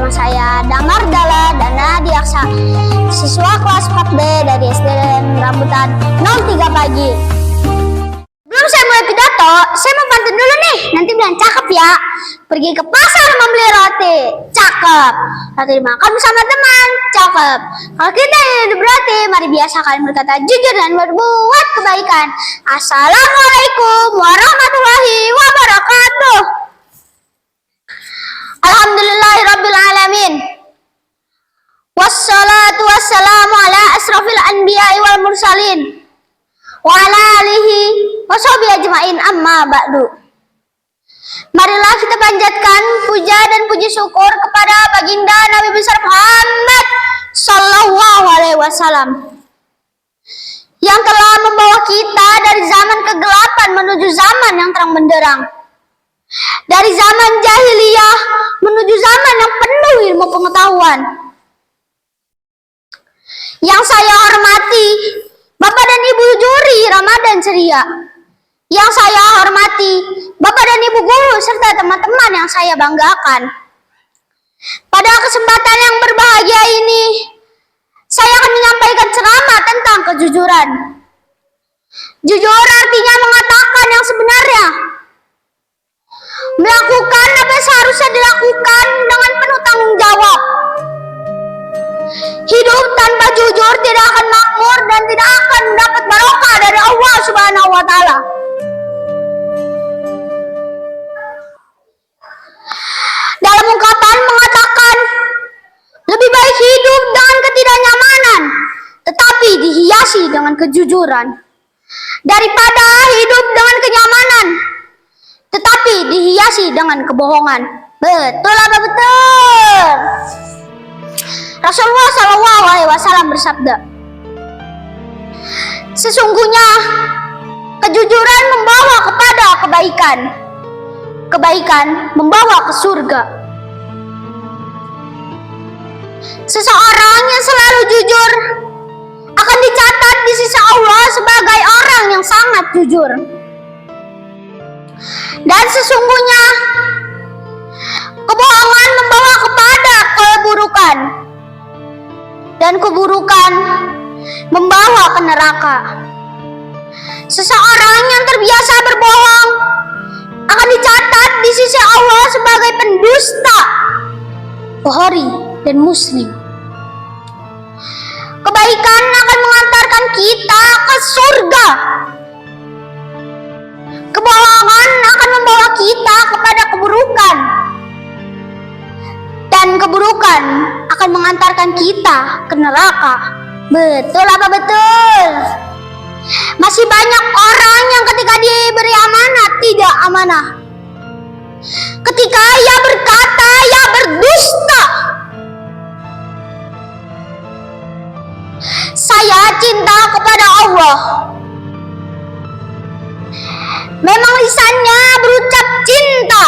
Nama saya Damardala Dana Diaksa, siswa kelas 4B dari SDN Rambutan 03 pagi. Sebelum saya mulai pidato, saya mau pantun dulu nih. Nanti bilang cakep ya. Pergi ke pasar membeli roti, cakep. Roti dimakan bersama teman, cakep. Kalau kita hidup berarti, mari biasakan berkata jujur dan berbuat kebaikan. Assalamualaikum warahmatullahi wabarakatuh. Alhamdulillahirrabbilalamin. Wassalatu wassalamu ala asrafil anbiya'i wal mursalin wa ala alihi wa sahbihi ajma'in, amma ba'du. Marilah kita panjatkan puja dan puji syukur kepada baginda Nabi besar Muhammad sallallahu alaihi wasallam yang telah membawa kita dari zaman kegelapan menuju zaman yang terang benderang, dari zaman jahiliyah menuju zaman yang penuh ilmu pengetahuan. Yang saya hormati Bapak dan Ibu juri Ramadan ceria, yang saya hormati Bapak dan Ibu guru serta teman-teman yang saya banggakan. Pada kesempatan yang berbahagia ini, saya akan menyampaikan ceramah tentang kejujuran. Jujur artinya mengatakan yang sebenarnya, melakukan apa yang seharusnya dilakukan dengan penuh tanggung jawab. Hidup tanpa jujur tidak akan makmur dan tidak akan mendapat barokah dari Allah Subhanahu wa Ta'ala. Dalam ungkapan mengatakan, lebih baik hidup dengan ketidaknyamanan tetapi dihiasi dengan kejujuran, daripada hidup dengan kenyamanan tetapi dihiasi dengan kebohongan. Betul apa betul? Rasulullah Shallallahu Alaihi Wasallam bersabda, sesungguhnya kejujuran membawa kepada kebaikan, kebaikan membawa ke surga. Seseorang yang selalu jujur akan dicatat di sisi Allah sebagai orang yang sangat jujur. Dan sesungguhnya kebohongan membawa kepada keburukan, dan keburukan membawa ke neraka. Seseorang yang terbiasa berbohong akan dicatat di sisi Allah sebagai pendusta, Bukhari dan Muslim. Kebaikan akan mengantarkan kita ke surga. Kebohongan akan membawa kita kepada keburukan, dan keburukan akan mengantarkan kita ke neraka. Betul apa betul? Masih banyak orang yang ketika diberi amanah tidak amanah. Ketika ia berkata, ia berdusta. Saya cinta kepada Allah. Memang lisannya berucap cinta,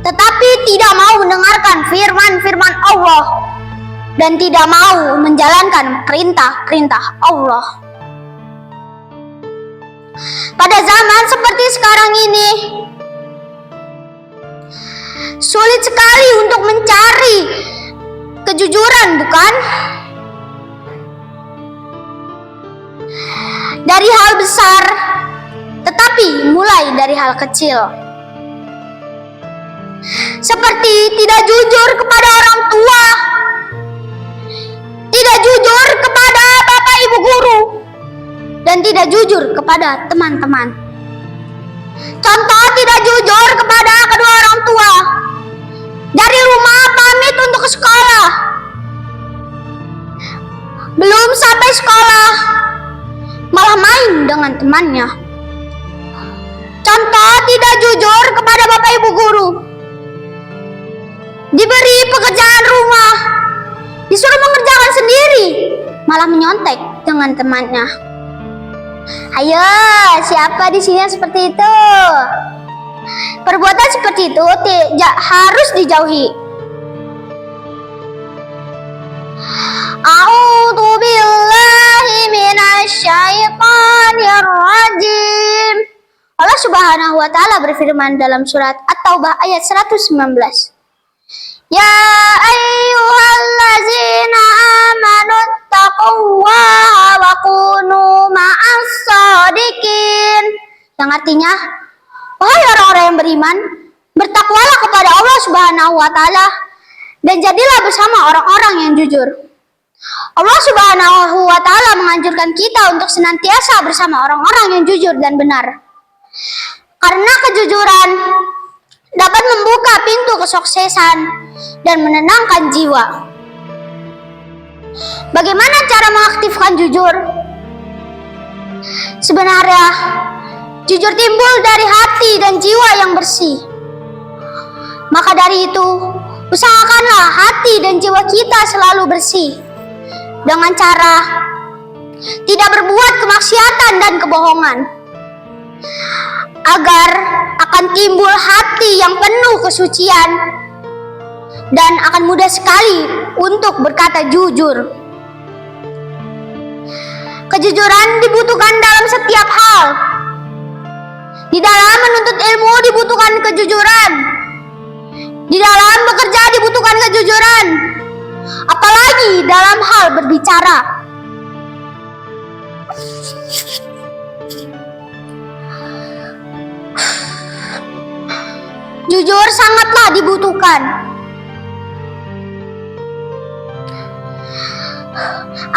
tetapi tidak mau mendengarkan firman-firman Allah dan tidak mau menjalankan perintah-perintah Allah. Pada zaman seperti sekarang ini, sulit sekali untuk mencari kejujuran, bukan? Dari hal besar, tetapi mulai dari hal kecil. Seperti tidak jujur kepada orang tua, tidak jujur kepada bapak ibu guru, dan tidak jujur kepada teman-teman. Contoh tidak jujur kepada kedua orang tua. Dari rumah pamit untuk ke sekolah, belum sampai sekolah malah main dengan temannya. Contoh tidak jujur kepada bapak ibu guru. Diberi pekerjaan rumah, disuruh mengerjakan sendiri, malah menyontek dengan temannya. Ayo, siapa di sini yang seperti itu? Perbuatan seperti itu tidak harus dijauhi. A'udzu billahi minasyaitonir rajim. Allah Subhanahu wa Ta'ala berfirman dalam surat At-Taubah ayat 119. Ya artinya, wahai orang-orang yang beriman, bertakwalah kepada Allah Subhanahu wa Ta'ala dan jadilah bersama orang-orang yang jujur. Allah Subhanahu wa Ta'ala menganjurkan kita untuk senantiasa bersama orang-orang yang jujur dan benar. Karena kejujuran dapat membuka pintu kesuksesan dan menenangkan jiwa. Bagaimana cara mengaktifkan jujur? Sebenarnya, jujur timbul dari hati dan jiwa yang bersih. Maka dari itu, usahakanlah hati dan jiwa kita selalu bersih dengan cara tidak berbuat kemaksiatan dan kebohongan, agar akan timbul hati yang penuh kesucian dan akan mudah sekali untuk berkata jujur. Kejujuran dibutuhkan dalam setiap hal. Di dalam menuntut ilmu dibutuhkan kejujuran. Di dalam bekerja dibutuhkan kejujuran. Apalagi dalam hal berbicara. Jujur sangatlah dibutuhkan.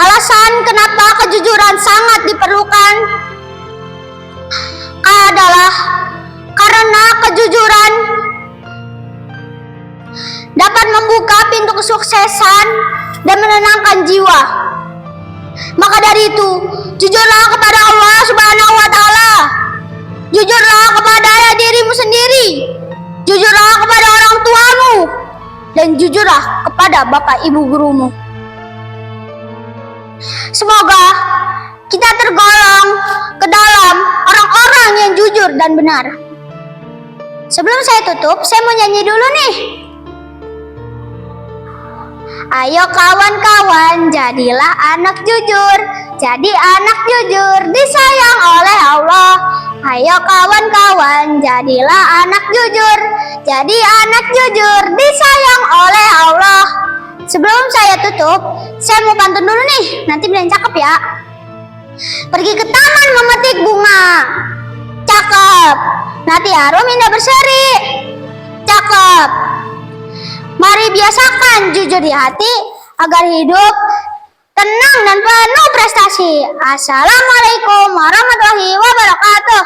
Alasan kenapa kejujuran sangat diperlukan adalah karena kejujuran dapat membuka pintu kesuksesan dan menenangkan jiwa. Maka dari itu, jujurlah kepada Allah Subhanahu wa Ta'ala. Jujurlah kepada dirimu sendiri. Jujurlah kepada orang tuamu. Dan jujurlah kepada bapak ibu gurumu. Semoga kita tergolong ke dalam orang-orang yang jujur dan benar. Sebelum saya tutup, saya mau nyanyi dulu nih. Ayo kawan-kawan, jadilah anak jujur. Jadi anak jujur, disayang oleh Allah. Ayo kawan-kawan, jadilah anak jujur. Jadi anak jujur, disayang oleh Allah. Sebelum saya tutup, saya mau pantun dulu nih. Nanti bilang cakep ya. Pergi ke taman memetik bunga. Cakep. Nanti harum indah berseri. Cakep. Mari biasakan jujur di hati agar hidup tenang dan penuh prestasi. Assalamualaikum warahmatullahi wabarakatuh.